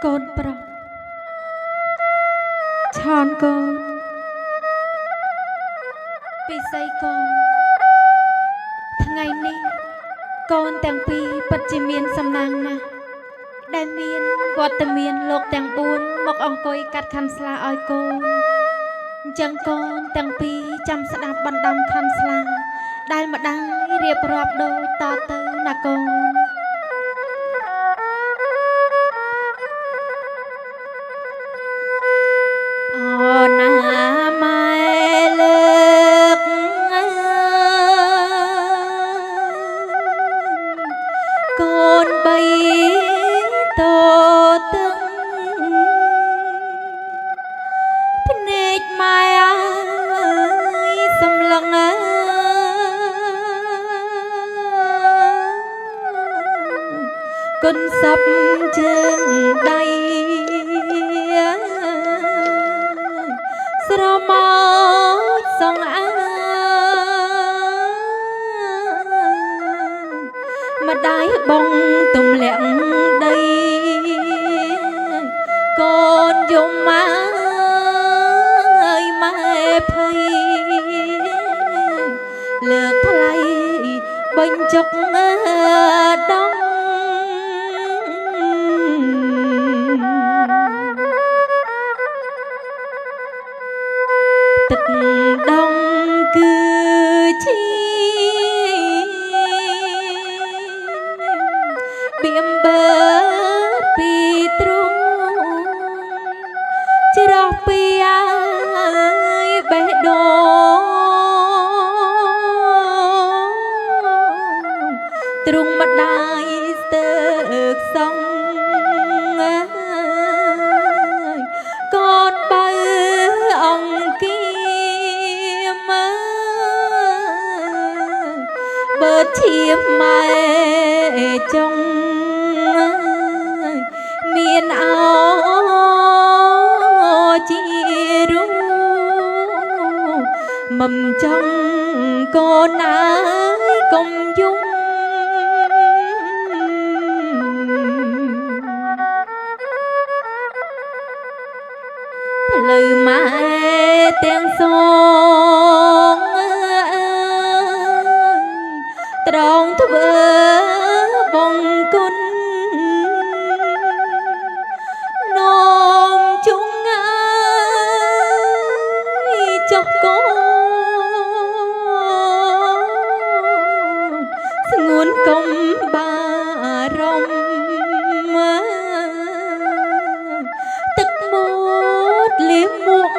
កូនប្រុសឆនកូនពិសីកូនថ្ងៃនេះកូនទាំងពីរពិតជាមានសំណាងណាស់ដែលមានវត្តមានលោកទាំង4មកអង្គុយកាត់ខាន់ស្លាឲ្យកូនអញ្ចឹងកូនទាំងពីរចាំស្ដាប់បណ្ដាំខាន់ស្លាដែលម្ដាយរៀបរាប់ដូចតទៅណាកូនអូណាម៉ែលើកកូនបីតតឹងភ្នែកម៉ែអើយសម្លឹងគុណសពជើងដៃស្រមោចសងអើម្ដាយបងទំលាក់ដីកូនយំមកអើយម៉ែភ័យលើកថ្លៃបញ្ចុកដងទឹកដងគឺជាបៀមបើពីទ្រូងច្រោះពីអើយបេះដូងទ្រូងម្ដាយស្ទើកសងកូនបើអង្គាបើឈាមម៉ែចុងមានអោជារូមិនចង់កូនអើយកុំយំផ្លូវម៉ែទាំងសងត្រង់ធ្វើបង្គន់នោមជុងអើយចុះកូនស្ងួនកុំបារម្ភទឹកមាត់លៀមមុខ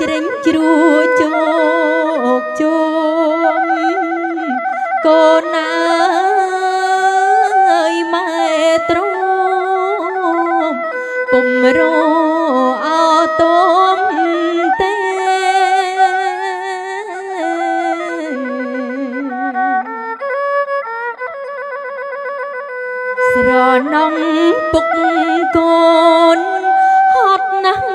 ជ្រេញជ្រួចោកជុំកូនអើយម៉ែទ្រាំពុំរអោតមទេស្រណងពុកកូនហត់ណាស់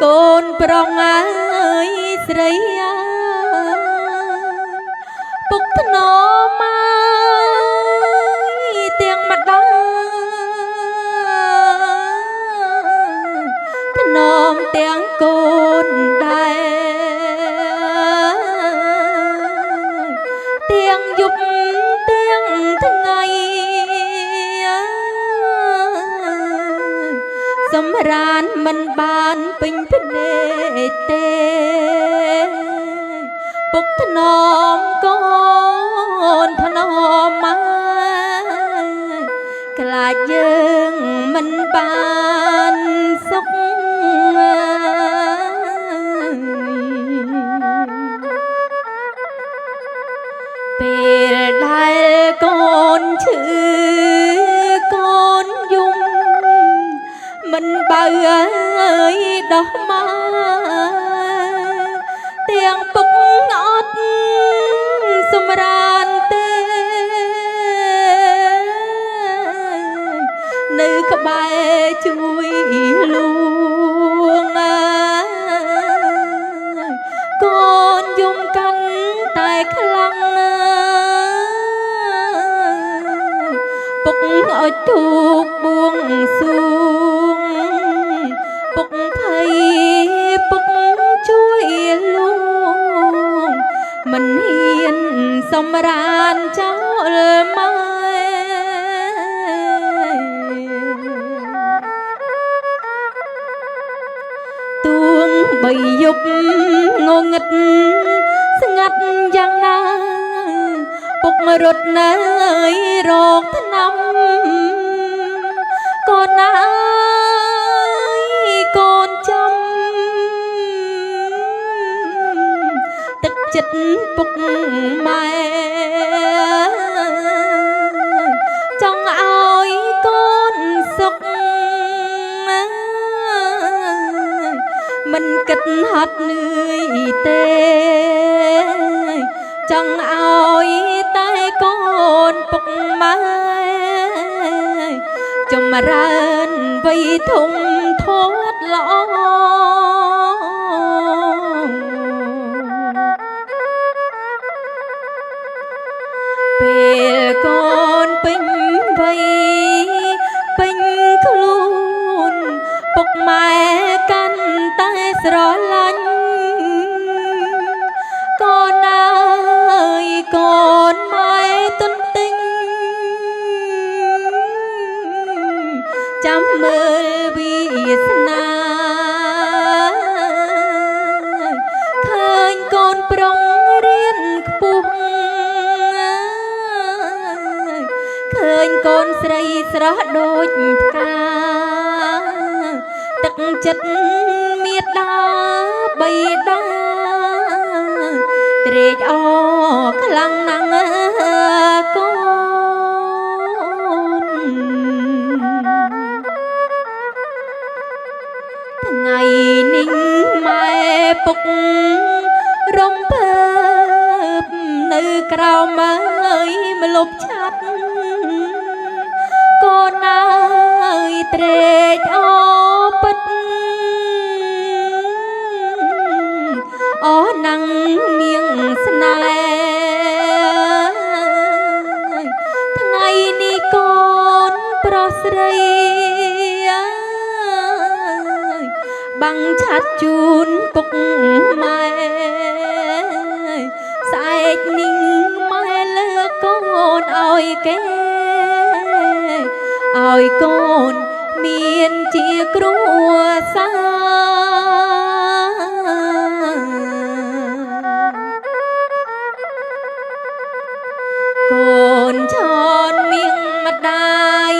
កូនប្រុងអើយស្រីពុកធ្នមអើយទាំងម្ដាយធ្នមទាំងកូនដែរទាំងយប់ទាំងថ្ងៃសម្រានមិនបានពេញភ្នែកទេពុកធ្នមកូនធ្នមម៉ែខ្លាចយើងមិនបានសុខពេលដែលកូនឈឺកូនយំមិនបើអើយដោះមកទាំងពុកអត់សម្រានទេនៅក្បែរជួយលួងកូនយំកាន់តែខ្លាំង អុជធូបបួងសួងពុកភ័យពុកជួយលួងមិនហ៊ានសម្រានចោលម៉ែទួងបីយប់ងងឹតស្ងាត់យ៉ាងណាពុករត់នៅរកថ្នាំកូនអើយកូនចំទឹកចិត្តពុកម៉ែចង់ឲ្យកូនសុខមិនគិតហត់នឿយទេចង់ឲ្យតែកូនពុកម៉ែចម្រើនវ័យធំធាត់ល្អពេលកូនពេញវ័យពេញខ្លួនពុកម៉ែកាន់តែស្រឡាញ់កូនអើយកូនម៉ែទន្ទិញចាំមើលវាសនាឃើញកូនប្រុងរៀនខ្ពស់ឃើញកូនស្រីស្រស់ដូចផ្កាទឹកចិត្តមេត្តាបៃតាត្រេកអរខ្លាំងណាស់កូនថ្ងៃនេះម៉ែពុករំភើបនៅក្រោមម្លប់ឆាត់កូនអើយត្រេកអរពិតអរណាំងនាងស្នេហ៍ថ្ងៃនេះកូនប្រុសស្រីបាំងឆាត់ជូនពុកម៉ែស្អែកនេះម៉ែលើកូនឲ្យគេឲ្យកូនមានជាគ្រួសារកូនឆនមៀងម្ដាយ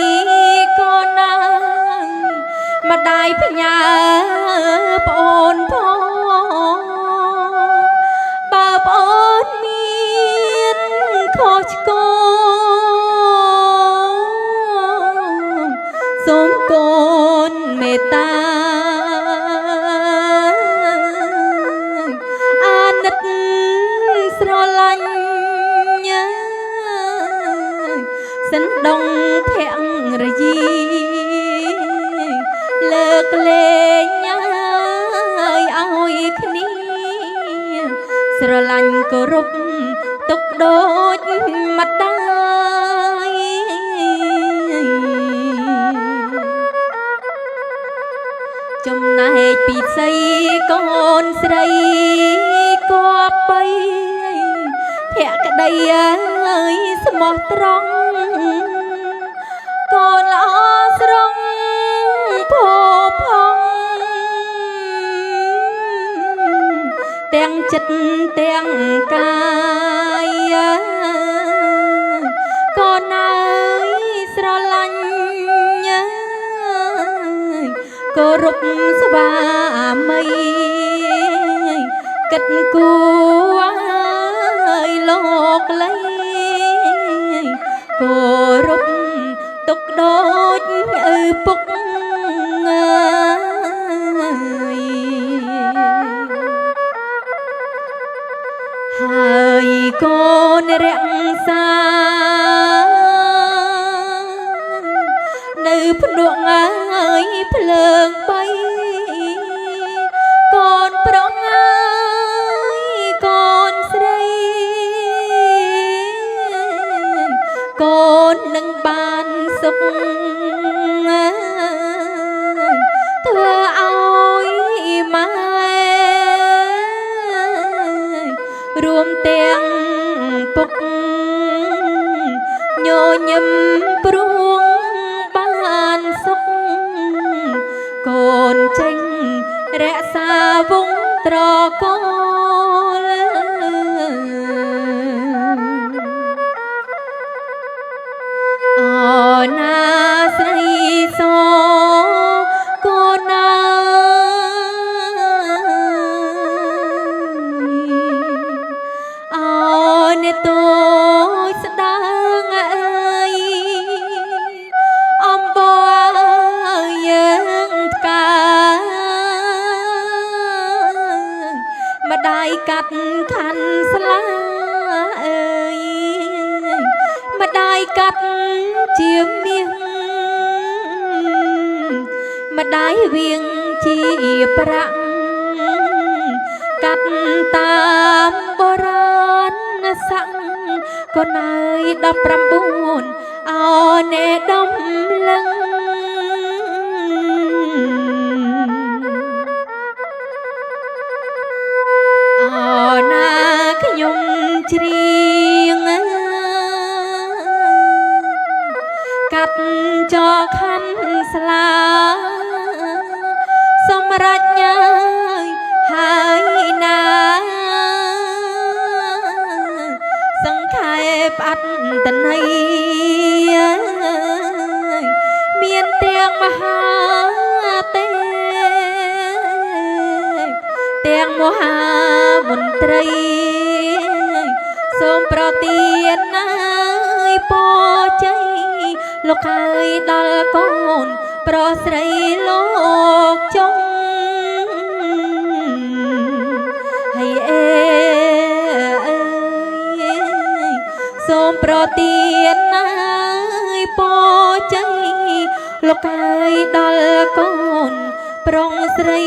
កូនណាម្ដាយផ្ញើប្អូនផងបើប្អូនមានខុសឆ្គងសូមកូនមេត្តាអាណិតស្រឡាញ់សិនដងភរយាលើកលែងឲ្យគ្នាស្រឡាញ់គោរពទុកដូចម្ដាយចំណែកពីស័យកូនស្រីគប្បីភក្តីអើយស្មោះត្រង់កូនល្អស្រងភោផង់ទាំងចិត្តទាំងកាយកូនអើយស្រឡាញ់គោរពស្វាមីគិតគូឲ្យលោកលីគោរពទុកដូចឪពុកហើយកូនរក្សានៅភ្នក់អើយភ្លើងបីកូនប្រុសអើយកូនស្រីកូននឹងបានសុ ធ្វើឲ្យម៉ែរួមទាំងពុកញញឹមព្រួងបានសុខកូនចេញរក្សាវង្សត្រកូលអូណាស្រីសកូនណាអូអ្នកតូចស្ដាងអើយអំបោយើងផ្កាម្ដាយកាត់ខាន់ស្លាអើយម្ដាយកាត់ជាមាសម្ដាយវៀងជាប្រាក់កាត់តាមបុរាណស័ក្តិកូនអើយ19អោណែដំលឹងអូណាខ្ញុំច្រៀងកាត់ចោខណ្ឌស្លាសម្រាប់ញ៉ាយហើយណាសង្ខេបអត្តន័យមានទាំងមហាទេទាំងមហាមន្ត្រីសូមប្រទានណាយពរជ័យលោកហើយដល់កូនប្រុសស្រីលោកចុងហើយអើយសូមប្រទានណាយពរជ័យលោកហើយដល់កូនប្រុសស្រី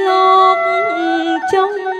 លោកចុង